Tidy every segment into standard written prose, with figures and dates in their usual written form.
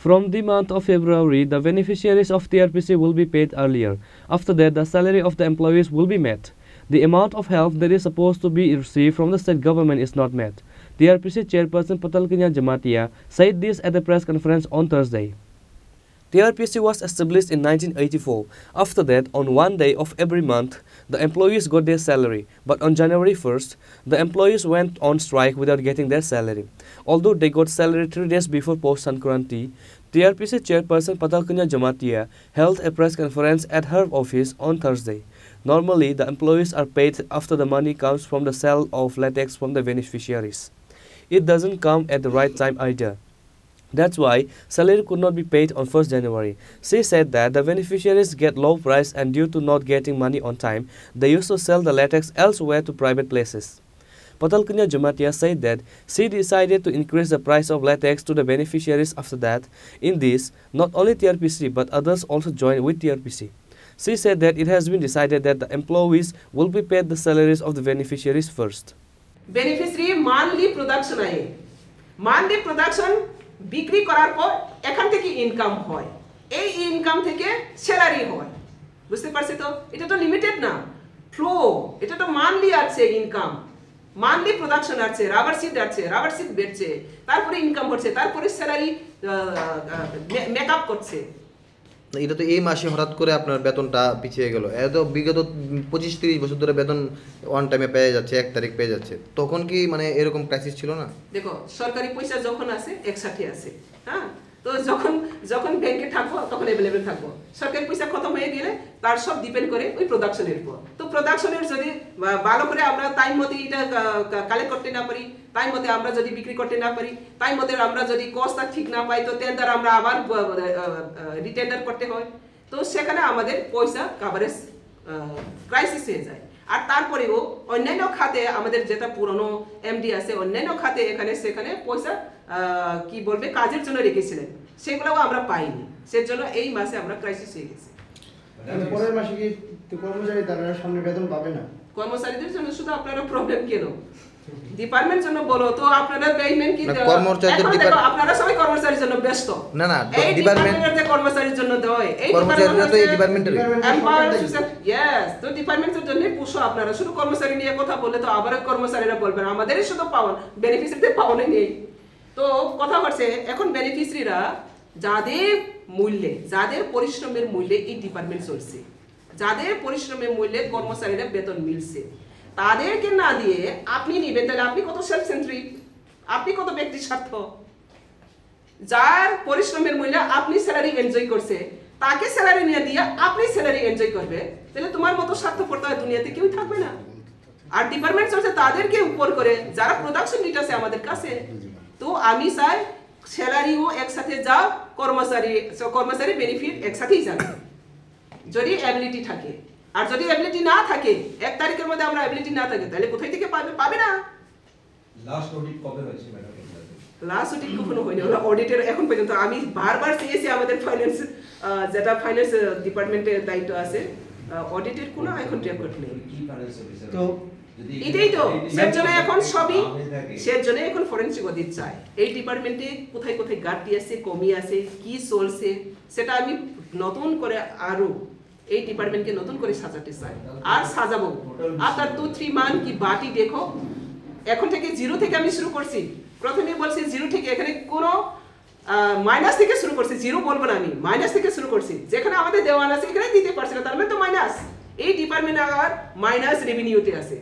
From the month of February, the beneficiaries of TRPC will be paid earlier. After that, the salary of the employees will be met. The amount of help that is supposed to be received from the state government is not met. TRPC Chairperson Patal Kanya Jamatia said this at a press conference on Thursday. TRPC was established in 1984. After that, on one day of every month, the employees got their salary. But on January 1st, the employees went on strike without getting their salary. Although they got salary 3 days before post-Sankranti, TRPC Chairperson Patal Kanya Jamatia held a press conference at her office on Thursday. Normally, the employees are paid after the money comes from the sale of latex from the beneficiaries. It doesn't come at the right time either. That's why salary could not be paid on 1st January. She said that the beneficiaries get low price and due to not getting money on time, they used to sell the latex elsewhere to private places. Patal Kanya Jamatia said that she decided to increase the price of latex to the beneficiaries after that. In this, not only TRPC but others also joined with TRPC. She said that it has been decided that the employees will be paid the salaries of the beneficiaries first. Beneficiary monthly production monthly production বিক্রি করার পর এখান থেকে income হয় এই income থেকে salary হয় বুঝতে পারছেন তো এটা তো লিমিটেড না ফ্লো এটা তো মান্থলি আছে ইনকাম মান্থলি প্রোডাকশন আছে রাবার সিট বেচছে তারপরে ইনকাম হচ্ছে তারপরে স্যালারি মেকআপ করছে এটা তো এই মাসে হঠাৎ করে আপনার বেতনটা পিছিয়ে গেল এত বিগত 25-30 বছর ধরে বেতন অন টাইমে পেয়ে যাচ্ছে 1 তারিখ পেয়ে যাচ্ছে তখন কি মানে এরকম ক্রাইসিস ছিল না দেখো সরকারি পয়সা যখন আসে একসাথে আসে হ্যাঁ তো যখন ব্যাংকে থাকবো তখন अवेलेबल থাকবো সরকারি পয়সা খতম হয়ে গেলে তার সব ডিপেন্ড করে ওই প্রোডাকশনের উপর তো প্রোডাকশনের যদি ভালো করে আমরা টাইম মতে এটা কালেক্ট করতে না পারি টাইম মতে আমরা যদি বিক্রি করতে না পারি টাইম মতে আমরা যদি কস্টটা ঠিক না পাই তো টেন্ডার আমরা আবার রিটেন্ডার করতে হয় তো সেখানে আমাদের পয়সা কভারেজ ক্রাইসিস হয়ে যায় আর তারপরেও অন্যান্য খাতে আমাদের যেটা পুরনো এমডি আছে অন্যান্য খাতে এখানে সেখানে পয়সা কি বলবে কাজের জন্য রেখেছিলেন সেগুলোও আমরা পাইনি সেজন্য এই মাসে আমরা ক্রাইসিস হয়ে গেছি পরের মাসে কি কর্মচারী তারা সামনে বেতন পাবে না কর্মচারীদের জন্য শুধু আপনারা প্রবলেম কেন ডিপার্টমেন্ট জন্য বলো তো আপনারা পেমেন্ট কি আপনারা সবাই কর্মচারীর জন্য ব্যস্ত না না ডিপার্টমেন্টের কর্মচারীর জন্য দেয় এই কর্মচারীরা তো এই ডিপার্টমেন্টের ইয়েস তো ডিপার্টমেন্টের জন্য পুষো আপনারা শুধু কর্মচারী নিয়ে কথা বলে তো আবার কর্মচারীরা বলবেন আমাদেরই শুধু পাওয়া বেনিফিশিয়ারিদের পাওয়া নেই তো কথা হচ্ছে এখন বেনিফিশিয়ারিরা যাদের মূল্যে যাদের পরিশ্রমের মূল্যে এই ডিপার্টমেন্ট চলছে যাদের পরিশ্রমের মূল্যে কর্মচারীরা বেতন মিলছে তাদেরকে না দিয়ে আপনি নেবেন তাহলে আপনি কত সেলফ সেন্ট্রিক আপনি কত ব্যক্তি স্বার্থ যার পরিশ্রমের মূল্যে আপনি স্যালারি এনজয় করছে তাকে স্যালারি নিয়ে দিয়ে আপনি স্যালারি এনজয় করবে তাহলে তোমার মতো স্বার্থপরতা দুনিয়াতে কেউ থাকবে না আর ডিপার্টমেন্ট চলছে তাদেরকে উপর করে যারা প্রোডাকশন নিট আছে আমাদের কাছে তো আমি চাই স্যালারিও একসাথে যাও কর্মচারী বেনিফিট একসাথেই যাবে যদি অ্যাবিলিটি থাকে আর যদি অ্যাবিলিটি না থাকে 1 তারিখের মধ্যে আমরা অ্যাবিলিটি না থাকে তাহলে কোথায় থেকে পাবে না লাস্ট অডিট কবে হয়েছে ম্যাডাম লাস্ট অডিট কখনো হয়নি ওরা অডিটের এখন পর্যন্ত আমি বারবার চেয়েছি আমাদের ফাইন্যান্স যেটা ফাইন্যান্স ডিপার্টমেন্টের দায়িত্ব আছে অডিটের কোনো এখন রেকর্ড নেই কি ফাইন্যান্স অফিসার তো এটাই তো সেজন্য এখন সবই সেজন্য এখন ফরেনসিক অডিট চাই এই ডিপার্টমেন্টে কোথায় কোথায় ঘাটতি আছে কমি আছে কি চলছে সেটা আমি নতুন করে আরো এই ডিপার্টমেন্টকে নতুন করে সাজাতে চাই আর সাজাবো আফটার 2-3 মান্থ কি বাটি দেখো এখন থেকে জিরো থেকে আমি শুরু করছি প্রথমে বলছি জিরো থেকে এখানে কোনো মাইনাস থেকে শুরু করছি জিরো বলবো না আমি মাইনাস থেকে শুরু করছি যেখানে আমাদের দেওয়ান আছে এখানে দিতে পারছি না তার মানে তো মাইনাস এই ডিপার্টমেন্ট আর মাইনাস रेवेन्यूতে আছে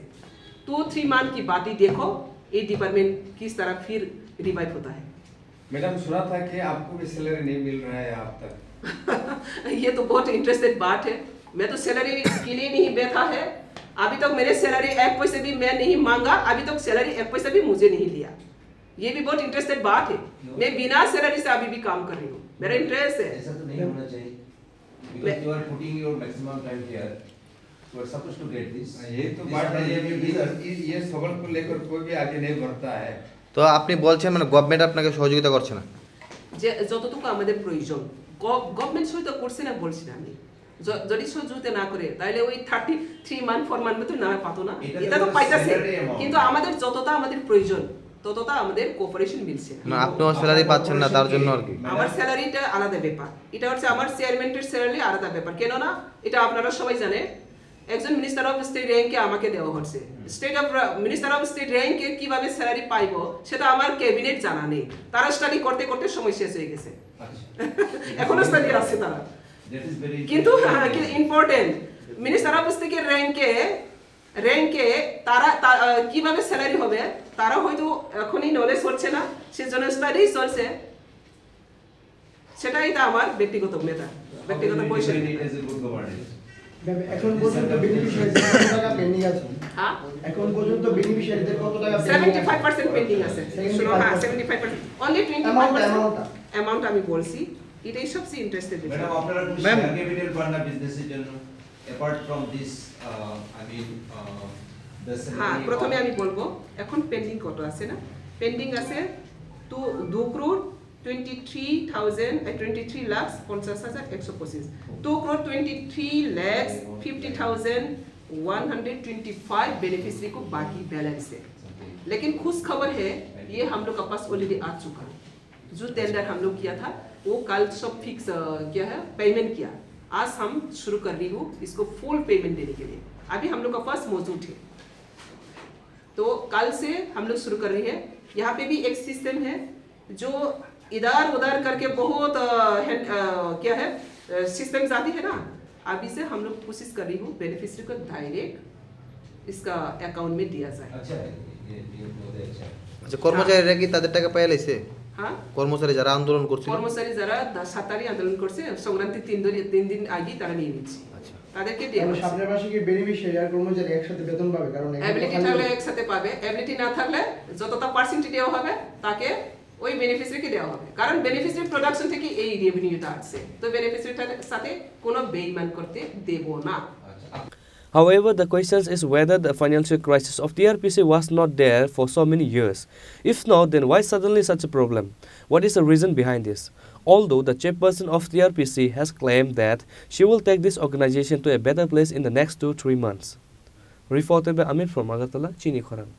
2-3 मंथ की बात ही देखो ये डिपार्टमेंट किस तरह फिर रिवाइव होता है मैडम सुना था कि आपको भी सैलरी नहीं मिल रहा है अब तक ये तो बहुत इंटरेस्टेड बात है मैं तो सैलरी के लिए नहीं बैठा है अभी तक मेरे सैलरी 1 पैसे भी मैं नहीं मांगा अभी तक सैलरी 1 पैसा भी मुझे नहीं लिया ये भी बहुत इंटरेस्टेड बात है मैं बिना सैलरी से अभी भी काम कर रही हूँ मेरा इंटरेस्ट है ऐसा तो नहीं होना चाहिए because you are putting your maximum time here you are supposed to get this ये तो बात है ये सवाल को लेकर कोई भी आगे नहीं बढ़ता है তো আপনি বলছেন মানে গভর্নমেন্ট আপনাকে সহযোগিতা করছে না যে যতটুকু আমাদের প্রয়োজন গভর্নমেন্ট সহায়তা করছে না বলছি না আমি যদি সহযোগিতা না করে তাহলে ওই 33 মান 4 মান তো না পাতো না এটা তো পাইতাছে কিন্তু আমাদের যতটা আমাদের প্রয়োজন ততটা আমাদের কোঅপারেশন মিলছে না আপনিও স্যালারি পাচ্ছেন না তার জন্য আর কি আমার স্যালারিটা আলাদা ব্যাপার এটা হচ্ছে আমার চেয়ারম্যানের স্যালারি আলাদা ব্যাপার কেন না এটা আপনারা সবাই জানে একজন মিনিস্টার অফ স্টেট র্যাঙ্কে আমাকে দেওয়া হচ্ছে মিনিস্টার অফ স্টেট র্যাঙ্কে কিভাবে স্যালারি পাইবো সেটা আমার ক্যাবিনেট জানা নেই তারা স্টাডি করতে করতে সময় শেষ হয়ে গেছে এখনো স্টাডি আছে তারা কিন্তু ইম্পর্টেন্ট মিনিস্টার অফ স্টেটের র্যাঙ্কে তারা কিভাবে স্যালারি হবে তারা হয়তো এখনই নলেজ হচ্ছে না সেজন্য স্টাডি চলছে সেটাই তো আমার ব্যক্তিগত মেটা ব্যক্তিগত পয়সা এখন পর্যন্ত বেনিফিশিয়ারিদের কত টাকা পেন্ডিং আছে হ্যাঁ এখন পর্যন্ত বেনিফিশিয়ারিদের কত টাকা 75% পেন্ডিং আছে শুনো হ্যাঁ 75% অনলি 25% অ্যামাউন্ট আমি বলছি এটাই সবচেয়ে ইন্টারেস্টেড ম্যাডাম আপনারা কি শেয়ার ক্যাপিটাল পার্টনার বিজনেসের জন্য apart from this I mean হ্যাঁ প্রথমে আমি বলবো এখন পেন্ডিং কত আছে না পেন্ডিং আছে 2 crore 23 lakhs 50,125 2 crore 23 lakhs 50,125 beneficiary को बाकी बैलेंस है लेकिन खुश खबर है ये हम लोग के पास ऑलरेडी आ चुका है जो टेंडर हम लोग किया था वो कल सब फिक्स किया है पेमेंट किया आज हम शुरू कर रही हूँ इसको फुल पेमेंट देने के लिए अभी हम लोग के पास मौजूद है तो कल से हम लोग शुरू कर रही है यहाँ पे भी एक सिस्टम है जो इधर उधर करके बहुत क्या है सिस्टम आती है ना अभी से हम लोग कोशिश कर रही हूँ बेनिफिशियरी को डायरेक्ट इसका अकाउंट में दिया जाए अच्छा ये बहुत अच्छा আচ্ছা কর্মচারীরা কি তাদের টাকা পেয়ে লাইছে हाँ কর্মচারী যারা আন্দোলন করছিল কর্মচারী যারা 7 তারিখ আন্দোলন করছে সংক্রান্তি 3 দিন আগে তারা নিয়ে নিচ্ছে আচ্ছা তাদেরকে দেওয়া তাহলে হচ্ছে। সামনের মাসে কি বেনিফিশিয়ারি আর কর্মচারী একসাথে বেতন পাবে কারণ এবিলিটি থাকলে একসাথে পাবে এবিলিটি না থাকলে যতটা পার্সেন্টেজ দেওয়া হবে তাকে ওই বেনিফিশিয়ারিকে দেওয়া হবে কারণ বেনিফিশিয়ারি প্রোডাকশন থেকে এই রেভিনিউটা আসছে তো বেনিফিশিয়ারিটার সাথে কোনো বেইমান করতে দেব না However, the question is whether the financial crisis of TRPC was not there for so many years. If not, then why suddenly such a problem? What is the reason behind this? Although the chairperson of TRPC has claimed that she will take this organization to a better place in the next 2-3 months. Reported by Amir from Agartala, Chini Khoran.